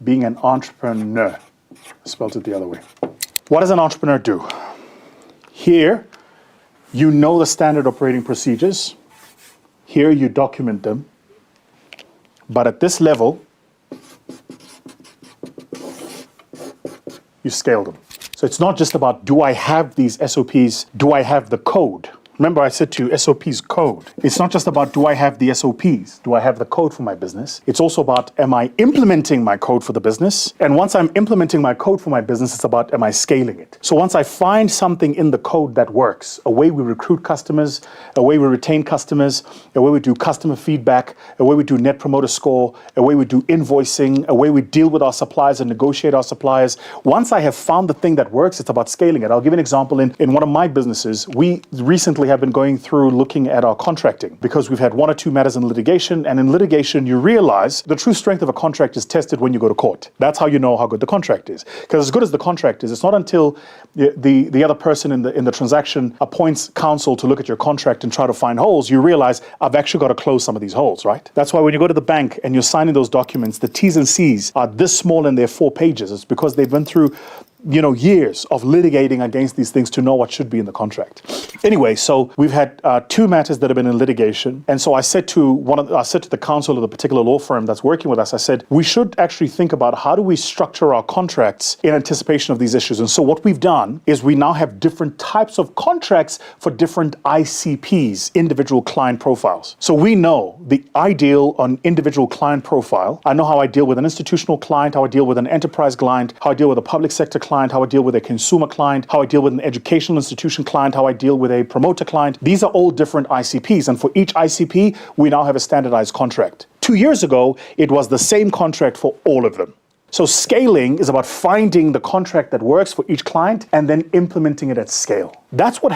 being an entrepreneur. Spelled it the other way. What does an entrepreneur do? Here, you know the standard operating procedures. Here, you document them. But at this level, you scale them. So it's not just about, do I have these SOPs? Do I have the code? Remember, I said to you, SOPs code. It's not just about, do I have the SOPs? Do I have the code for my business? It's also about, am I implementing my code for the business? And once I'm implementing my code for my business, it's about, am I scaling it? So once I find something in the code that works, a way we recruit customers, a way we retain customers, a way we do customer feedback, a way we do net promoter score, a way we do invoicing, a way we deal with our suppliers and negotiate our suppliers. Once I have found the thing that works, it's about scaling it. I'll give you an example. In one of my businesses, we recently have been going through looking at our contracting because we've had one or two matters in litigation, and in litigation you realize the true strength of a contract is tested when you go to court. That's how you know how good the contract is. Because as good as the contract is, it's not until the other person in the transaction appoints counsel to look at your contract and try to find holes, you realize I've actually got to close some of these holes, right? That's why when you go to the bank and you're signing those documents, the T's and C's are this small and they're 4 pages. It's because they've been through years of litigating against these things to know what should be in the contract. Anyway, so we've had 2 matters that have been in litigation. And so I said to the counsel of the particular law firm that's working with us, I said, we should actually think about how do we structure our contracts in anticipation of these issues. And so what we've done is we now have different types of contracts for different ICPs, individual client profiles. So we know the ideal on individual client profile. I know how I deal with an institutional client, how I deal with an enterprise client, how I deal with a public sector client, how I deal with a consumer client, how I deal with an educational institution client, how I deal with a promoter client. These are all different ICPs. And for each ICP, we now have a standardized contract. 2 years ago, it was the same contract for all of them. So scaling is about finding the contract that works for each client and then implementing it at scale. That's what